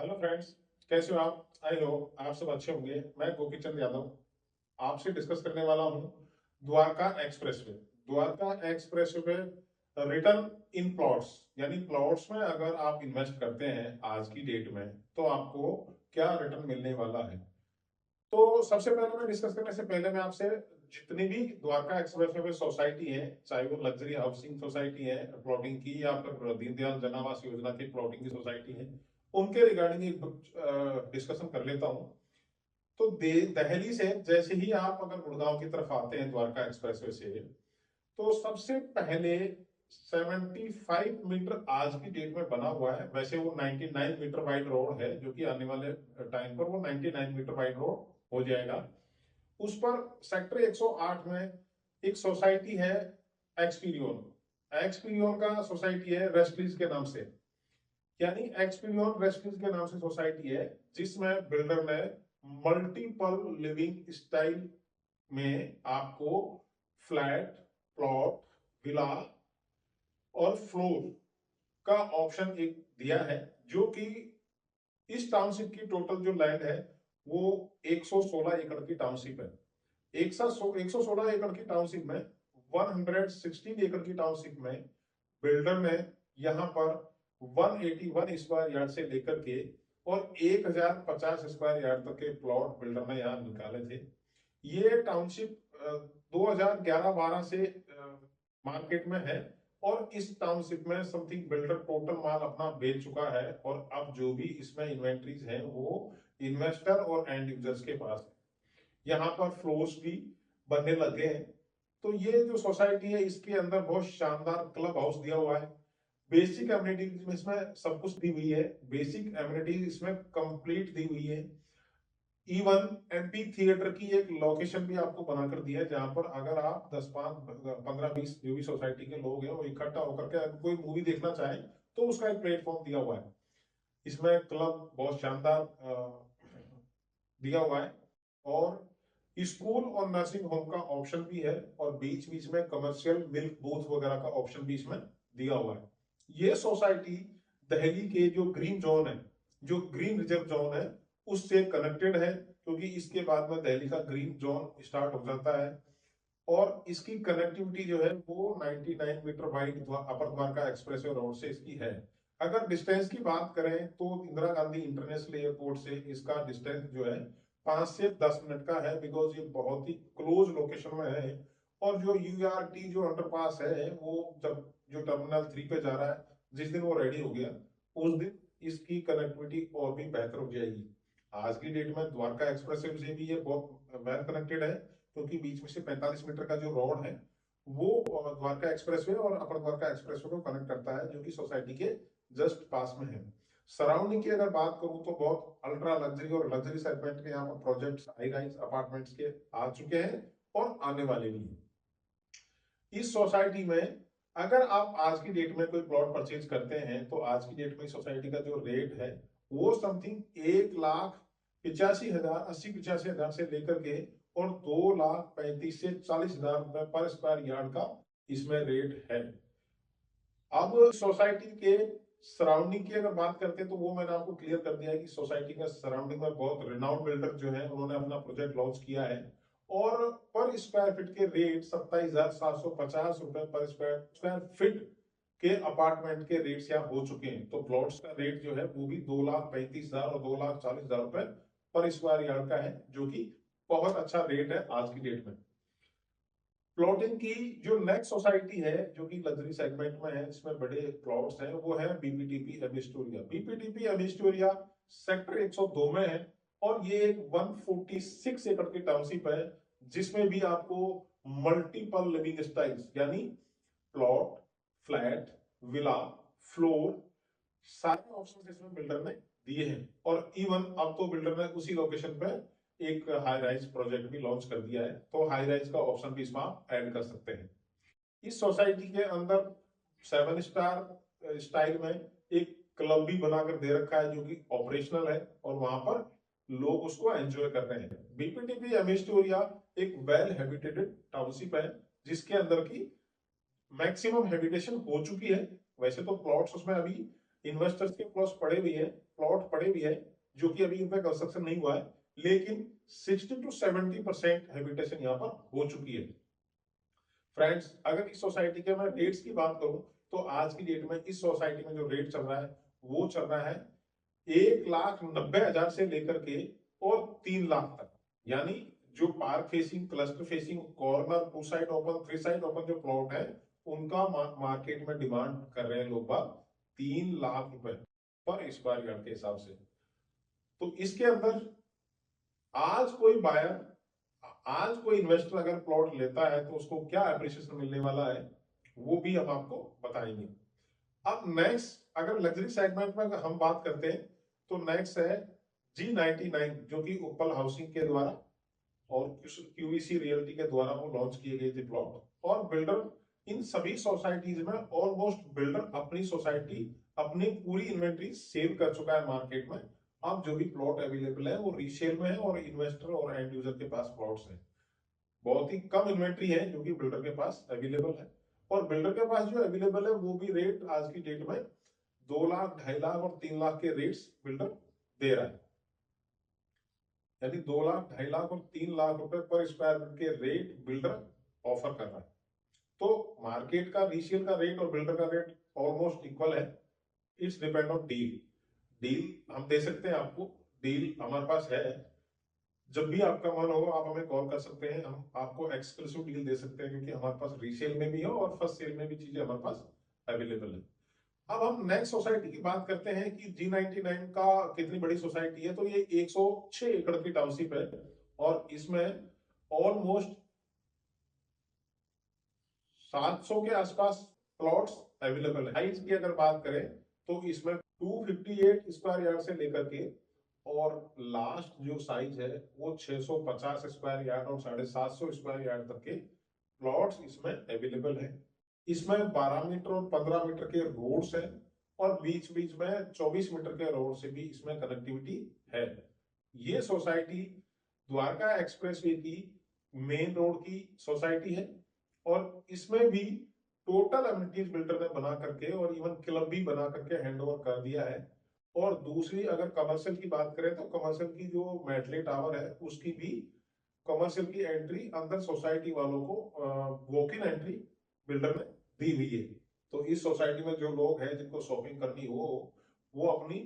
Hello friends, कैसे हो आप? आई हो आप सब अच्छे होंगे। मैं गोपी चंद यादव आपसे डिस्कस करने वाला हूं Dwarka expressway. Dwarka expressway return in plots, यानी प्लॉट्स में अगर आप इन्वेस्ट करते हैं आज की डेट में तो आपको क्या रिटर्न मिलने वाला है। तो सबसे पहले मैं डिस्कस करने से पहले मैं आपसे जितनी भी द्वारका एक्सप्रेसवे में सोसाइटी है, चाहे वो लग्जरी हाउसिंग सोसाइटी है प्लॉटिंग की या फिर दीनदयाल जन आवास योजना की प्लॉटिंग की सोसाइटी है, उनके रिगार्डिंग एक डिस्कशन कर लेता हूँ। तो दहली से जैसे ही आप अगर गुड़गांव की तरफ आते हैं द्वारका एक्सप्रेसवे से, तो सबसे पहले 75 मीटर आज की डेट में बना हुआ है। वैसे वो 99 मीटर वाइड रोड है, जो कि आने वाले टाइम पर वो 99 मीटर वाइड रोड हो जाएगा। उस पर सेक्टर 108 में एक सोसाइटी है एक्सपीरियन। एक्सपीरियन का सोसाइटी है रेस्टलीज के नाम से, यानी एक्सपीरियन रेस्टलीज के नाम से सोसाइटी है, जिसमें बिल्डर ने मल्टीपल लिविंग स्टाइल में आपको फ्लैट, प्लॉट, विला और फ्लोर का ऑप्शन एक दिया है। जो कि इस टाउनशिप की टोटल जो लैंड है वो 116 एकड़ की टाउनशिप है। 116 एकड़ की टाउनशिप में 116 एकड़ की टाउनशिप में बिल्डर ने यहाँ पर 181 स्क्वायर यार्ड से लेकर के और 1050 स्क्वायर यार्ड तक के प्लॉट बिल्डर ने यहाँ निकाले थे। ये टाउनशिप 2011-12 से मार्केट में है और इस टाउनशिप में समथिंग बिल्डर टोटल माल अपना बेच चुका है और अब जो भी इसमें इन्वेंट्रीज है वो इन्वेस्टर और एंड यूजर्स के पास है। यहाँ पर फ्लोर्स भी बनने लगे हैं। तो ये जो सोसाइटी है इसके अंदर बहुत शानदार क्लब हाउस दिया हुआ है। बेसिक एमिनिटीज में इसमें सब कुछ दी हुई है। बेसिक एमिनिटीज इसमें कंप्लीट दी हुई है। इवन एमपी थिएटर की एक लोकेशन भी आपको बनाकर दी है, जहां पर अगर आप 10, 5, 15, 20 जो भी सोसाइटी के लोग हैं वो इकट्ठा होकर के अगर कोई मूवी देखना चाहें तो उसका एक प्लेटफॉर्म दिया हुआ है। इसमें क्लब बहुत शानदार दिया हुआ है और स्कूल और नर्सिंग होम का ऑप्शन भी है और बीच बीच में कमर्शियल मिल्क बूथ वगैरह का ऑप्शन भी इसमें दिया हुआ है। ये सोसाइटी दिल्ली के जो ग्रीन जोन है, जो ग्रीन रिजर्व जोन है, उससे कनेक्टेड है, क्योंकि इसके बाद में दिल्ली का ग्रीन जोन स्टार्ट हो जाता है। और इसकी कनेक्टिविटी जो है वो 99 मीटर वाइड अपर द्वारका एक्सप्रेस रोड से इसकी है। अगर डिस्टेंस की बात करें तो इंदिरा गांधी इंटरनेशनल एयरपोर्ट से इसका डिस्टेंस जो है 5 से 10 मिनट का है, बिकॉज ये बहुत ही क्लोज लोकेशन में है। और जो यूआरटी जो अंडरपास है वो जब जो टर्मिनल 3 पे जा रहा है, जिस दिन वो रेडी हो गया उस दिन इसकी कनेक्टिविटी और भी बेहतर हो जाएगी। आज की डेट में द्वारका एक्सप्रेस से भी ये बहुत वेल कनेक्टेड है, क्योंकि बीच में से 45 मीटर का जो रोड है वो द्वारका एक्सप्रेसवे और अपर द्वारका एक्सप्रेसवे को कनेक्ट करता है, जो कि सोसाइटी के जस्ट पास में है। सराउंडिंग की अगर बात करूं तो बहुत अल्ट्रा लग्जरी और लग्जरी सेगमेंट के यहाँ पर प्रोजेक्ट्स हाई राइज अपार्टमेंट्स के आ चुके हैं और आने वाले भी हैं। इस सोसाइटी में अगर आप आज की डेट में कोई प्लॉट परचेज करते हैं तो आज की डेट में सोसाइटी का जो रेट है वो समथिंग 1,85,000, 80-85 हजार से लेकर के और 2,35,000 से 40,000 रुपए पर स्क्वायर यार्ड का इसमें रेट है। अब सोसाइटी के सराउंडिंग की अगर बात करते हैं तो वो मैंने आपको क्लियर कर दिया है कि सोसाइटी का सराउंडिंग में बहुत रिनाउंड बिल्डर जो है उन्होंने अपना प्रोजेक्ट लॉन्च किया है और पर स्क्वायर फीट के रेट 27,750 रुपए पर स्क्वायर फीट के अपार्टमेंट के रेट्स यहाँ हो चुके हैं। तो प्लॉट्स का रेट जो है वो भी 2,35,000 और 2,40,000 रुपए पर स्क्वायर यार्ड का है, जो कि बहुत अच्छा रेट है आज की डेट में। प्लॉटिंग की जो नेक्स्ट सोसाइटी है जो कि लग्जरी सेगमेंट में है, जिसमें बड़े प्लॉट्स हैं, वो है बीपीटीपी एबिस्टोरिया। बीपीटीपी एबिस्टोरिया सेक्टर 102 में है और ये एक 146 एकड़ की टाउनशिप है, जिसमें भी आपको मल्टीपल लिविंग स्टाइल्स यानी प्लॉट, फ्लैट, विला, फ्लोर, सारे ऑप्शन इसमें बिल्डर ने दिए हैं। और इवन अब तो बिल्डर ने उसी लोकेशन पे एक हाई राइज प्रोजेक्ट भी लॉन्च कर दिया है, तो हाई राइज का ऑप्शन भी इसमें आप ऐड कर सकते हैं। इस सोसाइटी के अंदर 7 स्टार स्टाइल में एक क्लब भी बनाकर दे रखा है, जो कि ऑपरेशनल है और वहां पर लोग उसको एंजॉय कर रहे हैं। बीपीटीपी एमिस्टोरिया एक वेल हैबिटेटेड टाउनशिप है, जिसके अंदर की मैक्सिमम हैबिटेशन हो चुकी है। वैसे तो प्लॉट्स उसमें अभी इन्वेस्टर्स के प्लॉट पड़े भी है जो कि अभी इनका कंस्ट्रक्शन नहीं हुआ है, लेकिन 60 to 70% हैबिटेशन यहाँ पर हो चुकी है। फ्रेंड्स, अगर इस सोसाइटी के मैं रेट्स की बात करूं तो आज की डेट में इस सोसाइटी में जो रेट चल रहा है वो चल रहा है 1,90,000 से लेकर के और 3 लाख तक। यानी जो park facing, cluster facing, corner, 2 side open, 3 side open जो प्लॉट है उनका मार्केट में डिमांड कर रहे हैं लोग बाग 3 लाख रुपए पर स्क्वायर यार्ड के हिसाब से। तो इसके अंदर आज कोई बायर, आज कोई इन्वेस्टर अगर प्लॉट लेता है तो उसको क्या एप्रिसिएशन मिलने वाला है वो भी हम आपको बताएंगे। अब नेक्स्ट अगर लग्जरी सेगमेंट में हम बात करते हैं तो नेक्स्ट है G99 जो कि उपल हाउसिंग के द्वारा और QVC रियल्टी के द्वारा वो लॉन्च किए गए थे प्लॉट। और बिल्डर इन सभी सोसाइटीज में ऑलमोस्ट बिल्डर अपनी सोसाइटी, अपनी पूरी इन्वेंट्री सेल कर चुका है मार्केट में। अब जो भी प्लॉट अवेलेबल है वो रीसेल में है और इन्वेस्टर और एंड यूजर के पास प्लॉट्स हैं। बहुत ही कम इन्वेंट्री है जो कि बिल्डर के पास अवेलेबल है, और बिल्डर के पास जो अवेलेबल है वो भी रेट आज की डेट में 2 लाख, 2.5 लाख और 3 लाख के रेट्स बिल्डर दे रहा है। यानी 2 लाख, 2.5 लाख और 3 लाख रुपए पर स्क्वायर फीट के रेट बिल्डर ऑफर कर रहा है। तो मार्केट का रीसेल का रेट और बिल्डर का रेट ऑलमोस्ट इक्वल है। It's depend on deal. Deal हम दे सकते हैं आपको, डील हमारे पास है। जब भी आपका मन हो आप हमें कॉल कर सकते हैं, हम आपको एक्सक्लूसिव डील दे सकते हैं क्योंकि हमारे पास रीसेल में भी है और फर्स्ट सेल में भी चीजें हमारे पास अवेलेबल है। अब हम नेक्स्ट सोसाइटी की बात करते हैं कि G99 का कितनी बड़ी सोसाइटी है। तो ये 106 एकड़ की टाउनशिप है और इसमें ऑलमोस्ट 700 के आसपास प्लॉट्स अवेलेबल है। साइज की अगर बात करें तो इसमें 258 स्क्वायर यार्ड से लेकर के और लास्ट जो साइज है वो 650 स्क्वायर यार्ड और 750 स्क्वायर यार्ड तक के प्लॉट्स इसमें अवेलेबल है। इसमें 12 मीटर और 15 मीटर के रोड्स हैं और बीच बीच में 24 मीटर के रोड से भी इसमें कनेक्टिविटी है। ये सोसाइटी द्वारका एक्सप्रेसवे की मेन रोड की सोसाइटी है और इसमें भी टोटल एमिनिटीज बिल्डर ने बना करके और इवन क्लब भी बना करके हैंड ओवर कर दिया है। और दूसरी अगर कमर्शियल की बात करें तो कमर्शियल की जो मेटले टावर है उसकी भी कमर्शियल की एंट्री अंदर सोसाइटी वालों को वॉक इन एंट्री बिल्डर ने दी हुई है। तो इस सोसाइटी में जो लोग हैं जिनको शॉपिंग करनी हो वो अपनी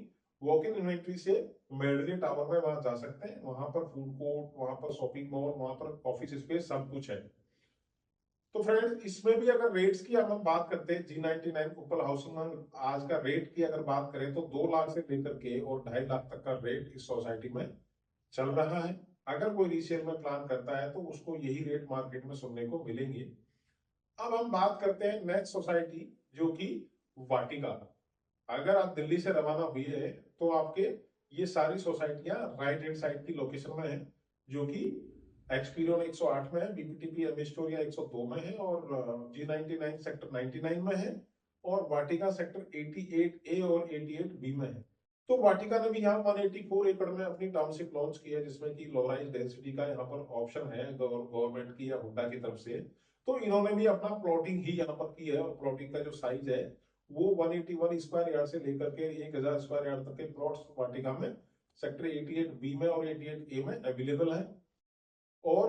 वॉक इन इन्वेंट्री से मेडले टावर में वहां जा सकते हैं। वहां पर फूड कोर्ट, वहां पर शॉपिंग मॉल, वहां पर ऑफिस स्पेस सब कुछ है। तो फ्रेंड्स, इसमें भी अगर रेट्स की हम बात करते हैं G99 उपल हाउसिंग में आज का रेट की अगर बात करें तो 2 लाख से लेकर के और 2.5 लाख तक का रेट इस सोसाइटी में चल रहा है। अगर कोई रीसेल में प्लान करता है तो उसको यही रेट मार्केट में सुनने को मिलेंगे। अब हम बात करते हैं नेक्स्ट सोसाइटी जो कि वाटिका। अगर आप दिल्ली से रवाना हुए हैं तो आपके ये सारी सोसाइटियां राइट हैंड साइड की लोकेशन में है, जो कि एक्सपीरियन 108 में है, बीपीटीपी एमिस्टोरिया 102 में है और G99 सेक्टर 99 में है और वाटिका सेक्टर 88A और 88B में है। तो वाटिका ने भी यहाँ 184 एकड़ में अपनी टाउनशिप लॉन्च की है जिसमें कि लो राइज डेंसिटी का यहाँ पर ऑप्शन है गवर्नमेंट की या हुड्डा की तरफ से। तो इन्होंने भी अपना प्लॉटिंग ही यहाँ पर की है और प्लॉटिंग का जो साइज है वो 181 स्क्वायर यार्ड से लेकर के 1000 स्क्वायर यार्ड तक के प्लॉट्स वाटिका में सेक्टर 88B में और 88A में अवेलेबल है। और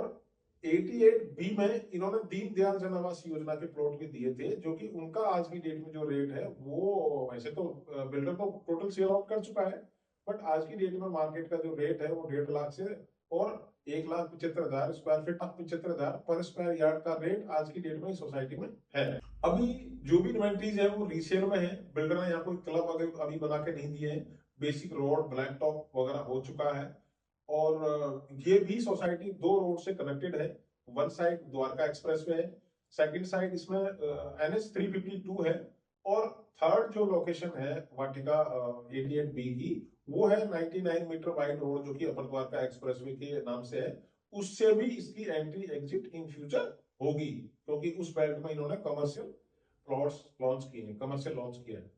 88B में इन्होंने दीनदयाल जन आवास योजना के प्लॉट भी दिए थे जो कि उनका आज की डेट में जो रेट है वो वैसे तो बिल्डर तो टोटल सेल आउट कर चुका है, बट आज की डेट में मार्केट का जो रेट है वो 1.5 लाख से और 1,75,000 स्क्वायर फीट, 75,000 पर स्क्वायर यार्ड का रेट आज की डेट में सोसाइटी में है। अभी जो भी इन्वेंट्रीज है वो रीसेल में है। बिल्डर ने यहाँ कोई क्लब अभी बना के नहीं दिए हैं। बेसिक रोड, ब्लैक टॉप वगैरह हो चुका है और ये भी सोसाइटी 2 रोड से कनेक्टेड है। वन साइड द्वारका एक्सप्रेसवे है, सेकंड साइड इसमें NH 352 है और थर्ड जो लोकेशन है वाटिका 88B की वो है 99 मीटर वाइड रोड जो कि अपर द्वारका एक्सप्रेसवे के नाम से है। उससे भी इसकी एंट्री एग्जिट इन फ्यूचर होगी क्योंकि उस बेल्ट में इन्होंने कमर्शियल प्लॉट्स लॉन्च किए हैं, कमर्शियल लॉन्च किया है।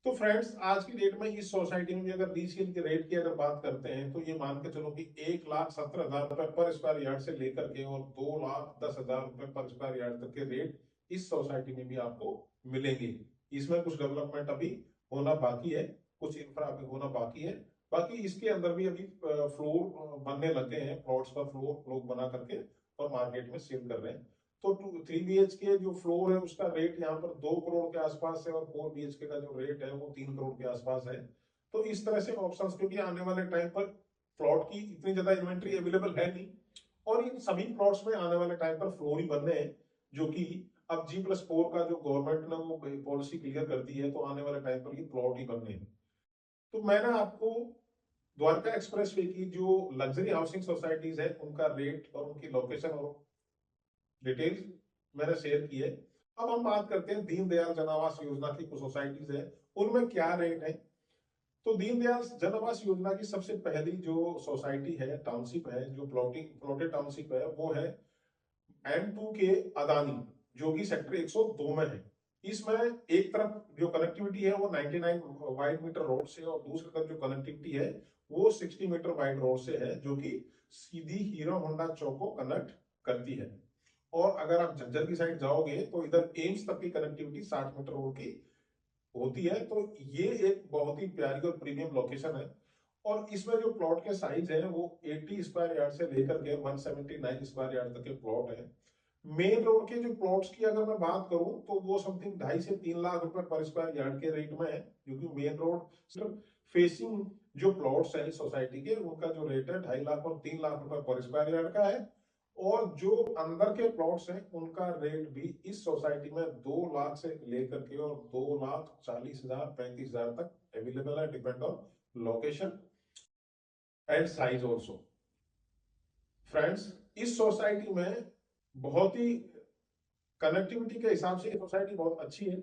तो फ्रेंड्स, आज की डेट में इस सोसाइटी में अगर रीसेल के रेट की अगर बात करते हैं तो ये मान के चलो कि 1,17,000 रुपए पर स्क्वायर यार्ड से लेकर के और 2,10,000 रुपए पर स्क्वायर यार्ड तक के रेट इस सोसाइटी में भी आपको मिलेंगे। इसमें कुछ डेवलपमेंट अभी होना बाकी है, कुछ इंफ्रा अभी होना बाकी है। बाकी इसके अंदर भी अभी फ्लोर बनने लगे हैं, प्लॉट्स पर फ्लोर लोग बना करके और मार्केट में सेल कर रहे हैं। तो 3 BHK जो फ्लोर है उसका रेट यहाँ पर 2 करोड़ के आसपास है, और 4 BHK का जो रेट है वो 3 करोड़ के आसपास है। तो इस तरह से ऑप्शंस, क्योंकि आने वाले टाइम पर प्लॉट की इतनी ज्यादा इन्वेंट्री अवेलेबल है नहीं, और इन सभी प्लॉट्स में आने वाले टाइम पर फ्लोर ही बनने हैं, जो कि अब G+4 का जो गवर्नमेंट ने वो पॉलिसी क्लियर कर दी है, तो आने वाले टाइम पर ये प्लॉट ही बनने हैं। तो मैंने आपको द्वारका एक्सप्रेसवे की जो लग्जरी हाउसिंग सोसाइटीज है उनका रेट और उनकी लोकेशन और डिटेल्स मैंने शेयर की है। अब हम बात करते हैं दीनदयाल जन आवास योजना की कुछ सोसाइटीज है, उनमें क्या रेट है। तो दीनदयाल जन आवास योजना की सबसे पहली जो सोसाइटी है, टाउनशिप है, जो प्लॉटेड टाउनशिप है, वो है M2 के अदानी, जो कि सेक्टर 102 में है। इसमें एक तरफ जो कनेक्टिविटी है वो 99 वाइड मीटर रोड से, और दूसरी तरफ जो कनेक्टिविटी है वो 60 मीटर वाइड रोड से है, जो कि सीधी हीरो होंडा चौक को कनेक्ट करती है। और अगर आप झज्जर की साइड जाओगे तो इधर एम्स तक की कनेक्टिविटी 60 मीटर रोड की होती है। तो ये एक बहुत ही प्यारी और प्रीमियम लोकेशन है। और इसमें जो प्लॉट के साइज है वो 80 स्क्वायर यार्ड से लेकर के 179 स्क्वायर यार्ड तक के प्लॉट है। मेन रोड के जो प्लॉट्स की अगर मैं बात करूं तो वो समथिंग 2.5 से 3 लाख रुपए पर स्क्वायर यार्ड के रेट में है, क्योंकि मेन रोड सिर्फ फेसिंग जो प्लॉट्स है सोसाइटी के उनका जो रेट है 2.5 लाख और 3 लाख रुपए पर स्क्वायर यार्ड का है। और जो अंदर के प्लॉट्स हैं उनका रेट भी इस सोसाइटी में 2 लाख से लेकर के और 2,40,000 35,000 तक अवेलेबल है, depend on location and size also. Friends, इस सोसाइटी में बहुत ही कनेक्टिविटी के हिसाब से ये सोसाइटी बहुत अच्छी है।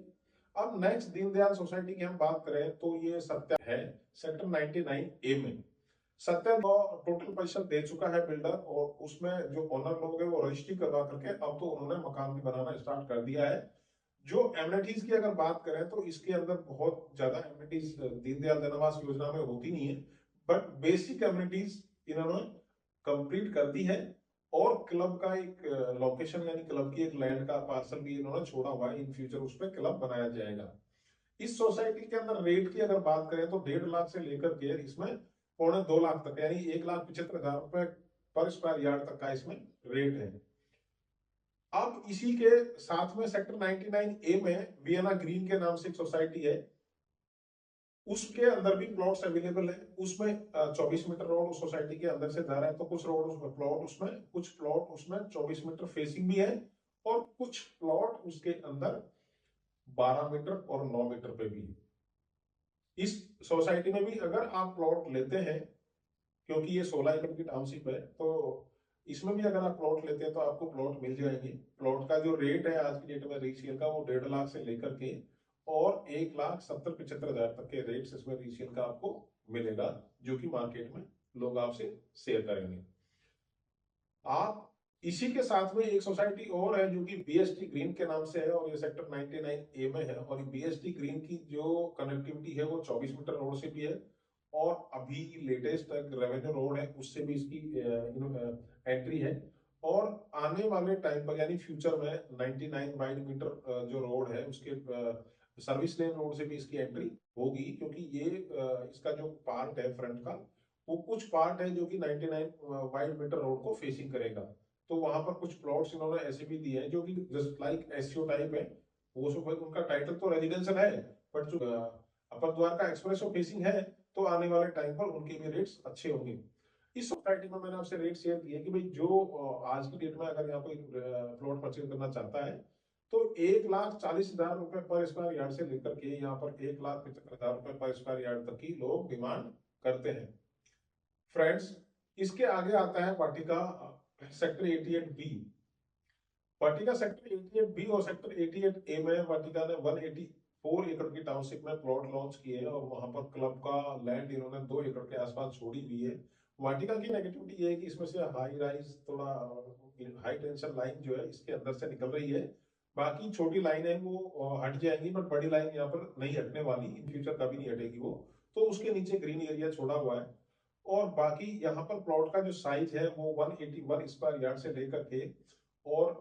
अब नेक्स्ट दीनदयाल सोसाइटी की हम बात करें तो ये सत्या है, सेक्टर 99A में। सत्या टोटल पैसा दे चुका है बिल्डर, और उसमें जो ओनर लोग हैं वो रजिस्ट्री करवा करके अब तो उन्होंने मकान भी बनाना स्टार्ट कर दिया है। जो एमिनिटीज की अगर बात करें तो इसके अंदर बहुत ज्यादा एमिनिटीज दीनदयाल जन आवास योजना में होती नहीं है, बट बेसिक एमिनिटीज इन्होंने कंप्लीट कर दी है। और क्लब का एक लोकेशन यानी क्लब की एक लैंड का पार्सल भी इन्होंने छोड़ा हुआ है, इन फ्यूचर उस पर क्लब बनाया जाएगा। इस सोसाइटी के अंदर रेट की अगर बात करें तो 1.5 लाख से लेकर के इसमें 2.25 लाख तक, यानी 1,75,000 रुपए पर स्क्वायर यार्ड तक का इसमें रेट है। अब इसी के साथ में सेक्टर 99A में वियना ग्रीन के नाम से एक सोसाइटी है, उसके अंदर भी प्लॉट्स अवेलेबल है। उसमें 24 मीटर रोड उस सोसाइटी के अंदर से जा रहा है, तो कुछ रोड उसमें प्लॉट उसमें कुछ प्लॉट उसमें 24 मीटर फेसिंग भी है, और कुछ प्लॉट उसके अंदर 12 मीटर और 9 मीटर पे भी है। इस सोसाइटी में भी अगर आप प्लॉट लेते हैं, क्योंकि ये 16 एकड़ की टाउनशिप है, तो इसमें भी अगर आप प्लॉट लेते हैं तो आपको प्लॉट मिल जाएंगे। प्लॉट का जो रेट है आज की डेट में रीसेल का वो 1.5 लाख से लेकर के और 1,70,75,000 तक के रेट्स इसमें रीसेल का आपको मिलेगा, जो कि मार्केट में लोग आपसे शेयर करेंगे। आप इसी के साथ में एक सोसाइटी और है जो कि BST ग्रीन के नाम से है, और ये सेक्टर 99A में है। और BST ग्रीन की जो कनेक्टिविटी है वो 24 मीटर रोड से भी है, और अभी लेटेस्ट रेवेन्यू रोड है उससे भी इसकी एंट्री है। और आने वाले टाइम पर यानी फ्यूचर में 99 वाइड मीटर जो रोड है उसके सर्विस लेन रोड से भी इसकी एंट्री होगी, क्योंकि ये इसका जो पार्ट है फ्रंट का वो कुछ पार्ट है जो कि 99 वाइड मीटर रोड को फेसिंग करेगा। तो वहां पर कुछ प्लॉट्स इन्होंने ऐसे भी दिए हैं जो कि जस्ट लाइक एससीओ टाइप है। वो सब उनका टाइटल तो रेजिडेंशियल है, बट जो अपर द्वारका एक्सप्रेस फेसिंग है, तो आने वाले टाइम पर उनके भी रेट्स अच्छे होंगे। इस सोसाइटी में मैंने आपसे रेट शेयर किया कि भाई जो आज की डेट में अगर यहाँ कोई प्लॉट परचेज करना चाहता है तो 1,40,000 रुपए पर स्क्वायर यार्ड से लेकर के यहाँ पर 1,75,000 रुपए पर स्क्वायर यार्ड तक की लोग डिमांड करते हैं। फ्रेंड्स, इसके आगे आता है वाटिका सेक्टर 88B। वाटिका सेक्टर 88B और सेक्टर 88A में वाटिका ने 184 एकड़ की टाउनशिप में प्लॉट लॉन्च किए हैं, और वहां पर क्लब का लैंड इन्होंने 2 एकड़ के आसपास छोड़ी हुई है। वाटिका की नेगेटिविटी ये है कि इसमें से हाई राइज थोड़ा हाई टेंशन लाइन जो है इसके अंदर से निकल रही है। बाकी छोटी लाइन है वो हट जाएंगी, बट बड़ी लाइन यहाँ पर नहीं हटने वाली, इन फ्यूचर कभी नहीं हटेगी वो। तो उसके नीचे ग्रीन एरिया छोड़ा हुआ है। और बाकी यहाँ पर प्लॉट का जो साइज है वो 181 स्क्वायर यार्ड से लेकर के और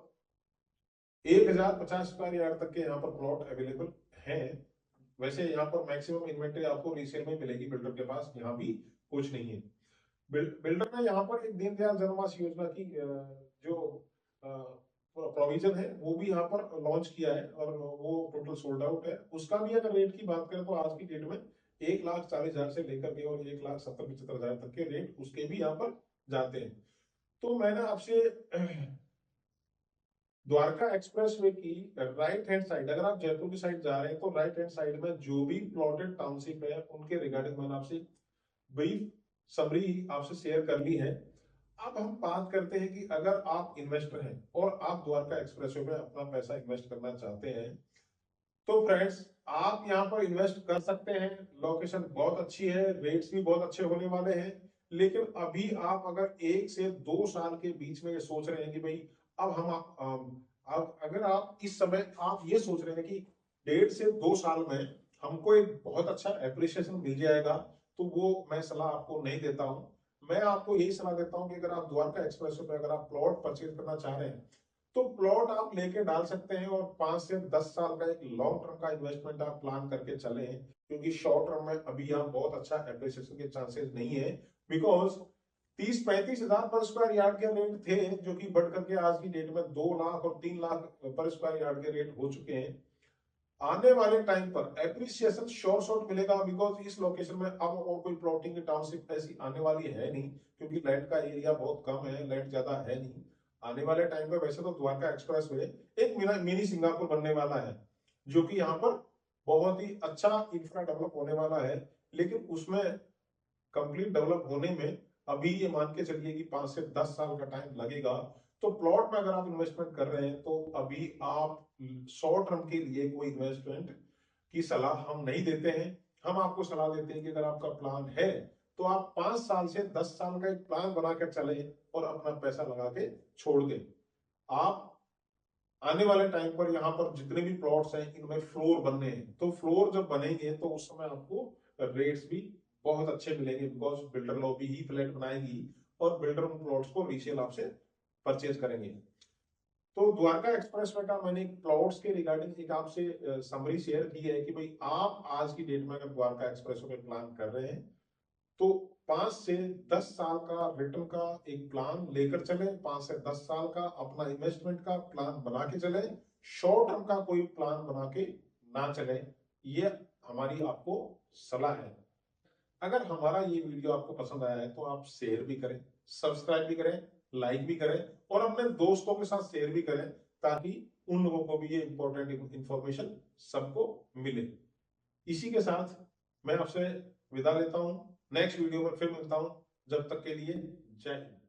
1,050 स्क्वायर यार्ड तक के यहाँ पर प्लॉट अवेलेबल हैं। वैसे यहाँ पर मैक्सिमम इन्वेंट्री आपको रीसेल में मिलेगी, बिल्डर के पास यहाँ भी कुछ नहीं है। बिल्डर ने यहाँ पर एक दीनदयाल जन्मवासी योजना की जो प्रोविजन है वो भी यहाँ पर लॉन्च किया है, और वो टोटल सोल्ड आउट है। उसका भी अगर रेट की बात करें तो आज की डेट में 1,40,000 से लेकर के और 1,70,75,000 तक के रेट उसके भी यहाँ पर जाते हैं। तो मैंने आपसे द्वारका एक्सप्रेस वे की राइट हैंड साइड, अगर आप जयपुर की साइड जा रहे हैं तो राइट हैंड साइड में जो भी प्लॉटेड टाउनशिप है उनके रिगार्डिंग मैंने आपसे ब्रीफ समरी आपसे शेयर कर ली है। अब हम बात करते हैं कि अगर आप इन्वेस्टर हैं और आप द्वारका एक्सप्रेसवे में अपना पैसा इन्वेस्ट करना चाहते हैं, तो फ्रेंड्स आप यहाँ पर इन्वेस्ट कर सकते हैं। लोकेशन बहुत अच्छी है, रेट्स भी बहुत अच्छे होने वाले हैं। लेकिन अभी आप अगर 1 से 2 साल के बीच में ये सोच रहे हैं कि भाई अब अब अगर आप इस समय आप ये सोच रहे हैं कि 1.5 से 2 साल में हमको एक बहुत अच्छा एप्रिसिएशन मिल जाएगा, तो वो मैं सलाह आपको नहीं देता हूं। मैं आपको यही सलाह देता हूं कि अगर आप द्वारका एक्सप्रेस पे अगर आप प्लॉट परचेज करना चाह रहे हैं तो प्लॉट आप लेके डाल सकते हैं, और 5 से 10 साल का एक लॉन्ग टर्म का इन्वेस्टमेंट आप प्लान करके चले, क्योंकि शॉर्ट टर्म में अभी यहाँ बहुत अच्छा एप्रिसिएशन के चांसेस नहीं है। बिकॉज 30-35 हजार पर स्क्वायर यार्ड के रेट थे, जो कि बढ़ करके आज की डेट में 2 लाख और 3 लाख पर स्क्वायर यार्ड के रेट हो चुके हैं। आने वाले टाइम पर एप्रिसिएशन शॉर्ट मिलेगा, बिकॉज इस लोकेशन में अब और कोई प्लॉटिंग की टाउनशिप ऐसी आने वाली है नहीं, क्योंकि लैंड का एरिया बहुत कम है, लैंड ज्यादा है नहीं। आने वाले टाइम पे वैसे तो द्वारका एक्सप्रेस वे एक मिनी सिंगापुर बनने वाला है, जो कि यहाँ पर बहुत ही अच्छा इंफ्रा डेवलप होने वाला है। लेकिन उसमें कंप्लीट डेवलप होने में अभी ये मान के चलिए कि 5 से 10 साल का टाइम लगेगा। तो प्लॉट में अगर आप इन्वेस्टमेंट कर रहे हैं तो अभी आप शॉर्ट टर्म के लिए कोई इन्वेस्टमेंट की सलाह हम नहीं देते हैं। हम आपको सलाह देते हैं कि अगर आपका प्लान है तो आप 5 साल से 10 साल का एक प्लान बनाकर चले और अपना पैसा लगा के छोड़ दें। आप आने वाले टाइम पर यहाँ पर जितने भी प्लॉट्स हैं इनमें फ्लोर बनने हैं, तो फ्लोर जब बनेंगे तो उस समय आपको रेट्स भी बहुत अच्छे मिलेंगे, because builder lobby he flat बनाएगी और बिल्डर उन प्लॉट्स को रीसेल आपसे परचेज करेंगे। तो द्वारका एक्सप्रेस वे का मैंने एक प्लॉट्स के रिगार्डिंग एक आपसे समरी शेयर की है कि भाई आप आज की डेट में अगर द्वारका एक्सप्रेस वे प्लान कर रहे हैं तो 5 से 10 साल का रिटर्न का एक प्लान लेकर चले, 5 से 10 साल का अपना इन्वेस्टमेंट का प्लान बना के चले, शॉर्ट टर्म का कोई प्लान बना के ना चले। ये हमारी आपको सलाह है। अगर हमारा ये वीडियो आपको पसंद आया है तो आप शेयर भी करें, सब्सक्राइब भी करें, लाइक भी करें और अपने दोस्तों के साथ शेयर भी करें, ताकि उन लोगों को भी ये इंपॉर्टेंट इंफॉर्मेशन सबको मिले। इसी के साथ मैं आपसे विदा लेता हूं, नेक्स्ट वीडियो में फिर मिलता हूं। जब तक के लिए जय हिंद।